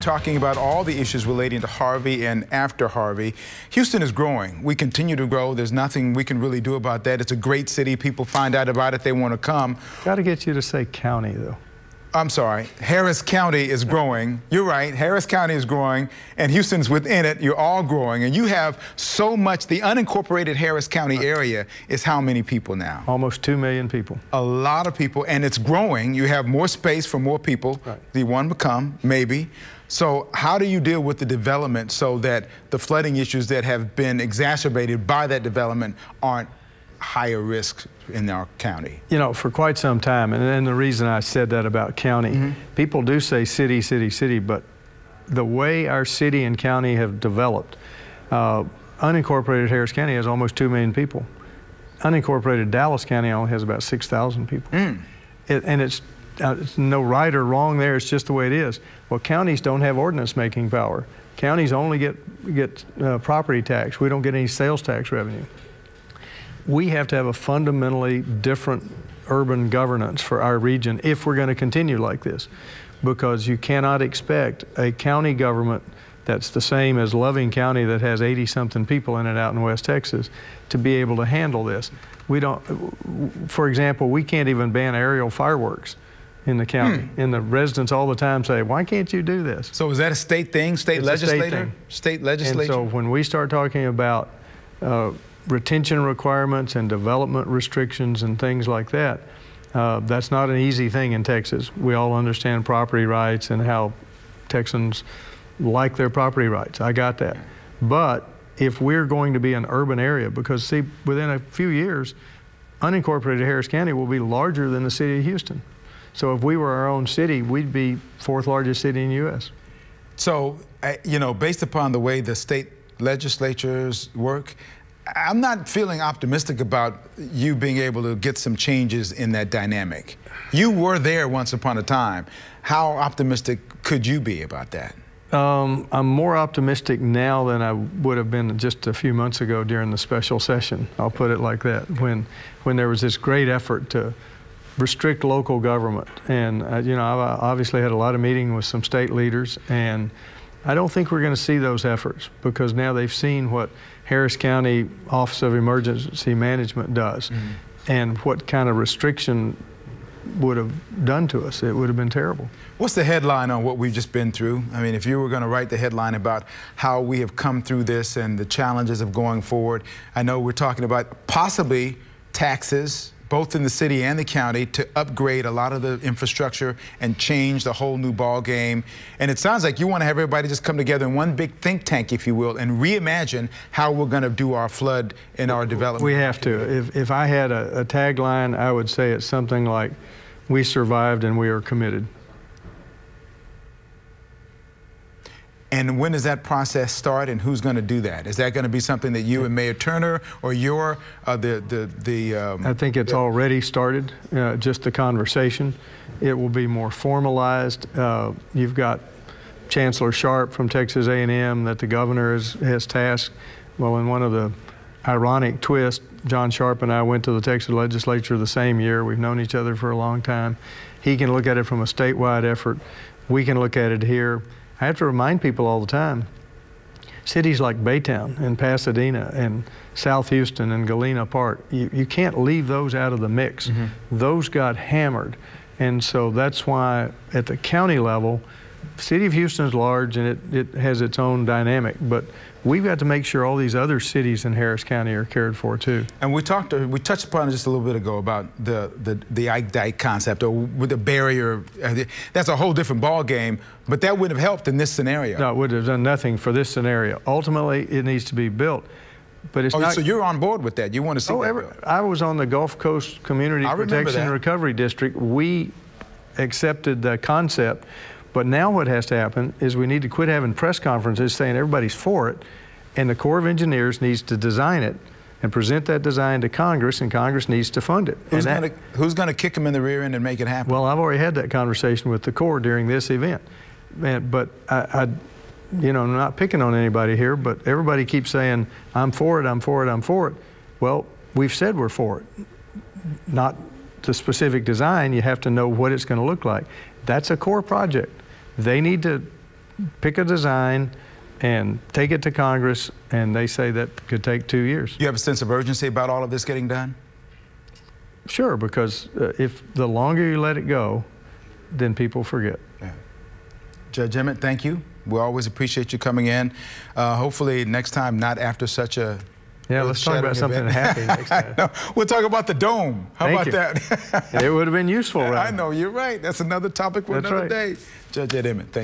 talking about all the issues relating to Harvey and after Harvey. Houston is growing. We continue to grow. There's nothing we can really do about that. It's a great city. People find out about it. They want to come. Got to get you to say county, though. I'm sorry. Harris County is growing. You're right. Harris County is growing, and Houston's within it. You're all growing, and you have so much. The unincorporated Harris County area is how many people now? Almost 2 million people. A lot of people, and it's growing. You have more space for more people. Right. You want to come, maybe. So how do you deal with the development so that the flooding issues that have been exacerbated by that development aren't higher risk in our county? You know, for quite some time, and then the reason I said that about county, people do say city, city, city, but the way our city and county have developed, unincorporated Harris County has almost 2 million people. Unincorporated Dallas County only has about 6,000 people. And it's no right or wrong there, it's just the way it is. Well, counties don't have ordinance making power. Counties only get property tax. We don't get any sales tax revenue. We have to have a fundamentally different urban governance for our region if we're going to continue like this, because you cannot expect a county government that's the same as Loving County that has 80-something people in it out in West Texas to be able to handle this. We don't, for example, we can't even ban aerial fireworks in the county. And the residents all the time say, why can't you do this? So is that a state thing, state legislature? State legislature? And so when we start talking about retention requirements and development restrictions and things like that, that's not an easy thing in Texas. We all understand property rights and how Texans like their property rights. I got that. But if we're going to be an urban area, because see, within a few years, unincorporated Harris County will be larger than the city of Houston. So if we were our own city, we'd be 4th largest city in the U.S. So, you know, based upon the way the state legislatures work, I'm not feeling optimistic about you being able to get some changes in that dynamic. You were there once upon a time. How optimistic could you be about that? I'm more optimistic now than I would have been just a few months ago during the special session. I'll put it like that, when there was this great effort to restrict local government. And, you know, I've obviously had a lot of meetings with some state leaders, and I don't think we're going to see those efforts, because now they've seen what Harris County Office of Emergency Management does and what kind of restriction would have done to us. It would have been terrible. What's the headline on what we've just been through? I mean, if you were going to write the headline about how we have come through this and the challenges of going forward, I know we're talking about possibly taxes, both in the city and the county, to upgrade a lot of the infrastructure and change the whole new ball game. And it sounds like you want to have everybody just come together in one big think tank, if you will, and reimagine how we're going to do our flood and our development. We have to. If I had a tagline, I would say it's something like, we survived and we are committed. And when does that process start, and who's going to do that? Is that going to be something that you and Mayor Turner, or you're I think it's already started, just the conversation. It will be more formalized. You've got Chancellor Sharp from Texas A&M that the governor has tasked. Well, in one of the ironic twists, John Sharp and I went to the Texas legislature the same year. We've known each other for a long time. He can look at it from a statewide effort. We can look at it here. I have to remind people all the time, cities like Baytown and Pasadena and South Houston and Galena Park, you can't leave those out of the mix. Those got hammered. And so that's why at the county level, the city of Houston is large and it has its own dynamic, but we've got to make sure all these other cities in Harris County are cared for too. And we touched upon it just a little bit ago about the Ike Dike concept, or with the barrier. That's a whole different ball game, but that wouldn't have helped in this scenario. No, it would have done nothing for this scenario. Ultimately, it needs to be built. But it's not. So you're on board with that? You want to see that built? I was on the Gulf Coast Community Protection and Recovery District. We accepted the concept. But now what has to happen is we need to quit having press conferences saying everybody's for it, and the Corps of Engineers needs to design it and present that design to Congress, and Congress needs to fund it. Who's going to kick them in the rear end and make it happen? Well, I've already had that conversation with the Corps during this event. But you know, I'm not picking on anybody here, but everybody keeps saying, I'm for it, I'm for it, I'm for it. Well, we've said we're for it. Not the specific design, you have to know what it's going to look like. That's a Corps project. They need to pick a design and take it to Congress, and they say that could take 2 years. You have a sense of urgency about all of this getting done? Sure, because if the longer you let it go, then people forget. Yeah. Judge Emmett, thank you. We always appreciate you coming in. Hopefully next time, not after such a let's talk about something happy next time. No, we'll talk about the dome. How Thank about you. that? It would have been useful, right? I know, you're right. That's another topic for another day. Judge Ed Emmett, thank you.